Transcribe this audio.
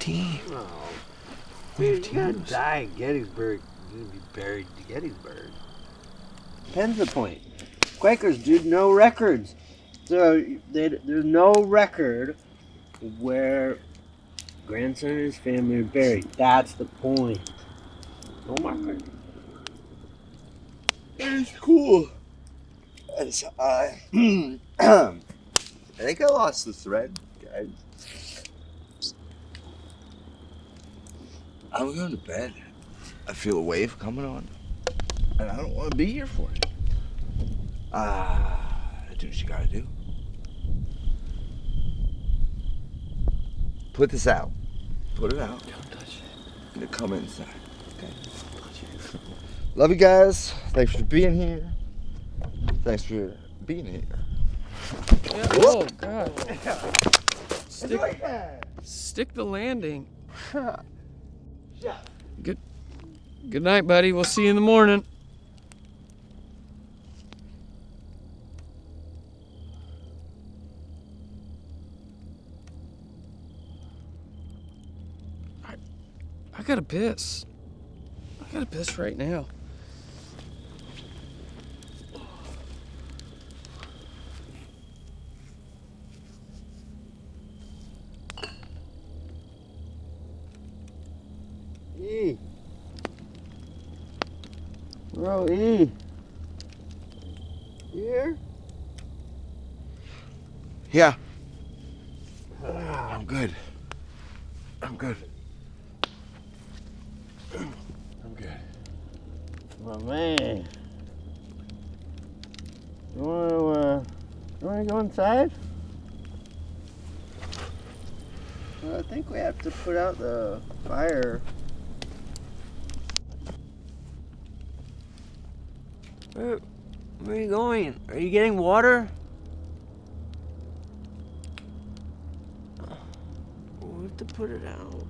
team. No. We have Dude, you gotta teams. die in Gettysburg. You're gonna be buried in Gettysburg. Depends the point. Quakers, dude, no records. So there's no record where grandson and his family are buried. That's the point. No record. It's cool. I think I lost the thread, guys. I'm going to bed. I feel a wave coming on, and I don't want to be here for it. Do what you gotta do. Put this out. Put it out. Don't touch it. And come inside. Okay. Don't touch it. Love you guys. Thanks for being here. Thanks for being here. Yeah, oh, God. Stick, Stick the landing. Yeah. Good night, buddy. We'll see you in the morning. I gotta piss. I gotta piss right now. E. Bro, E. You here? Yeah. I'm good. I'm good. I'm good. My man. You wanna go inside? Well, I think we have to put out the fire. Where are you going? Are you getting water? We have to put it out.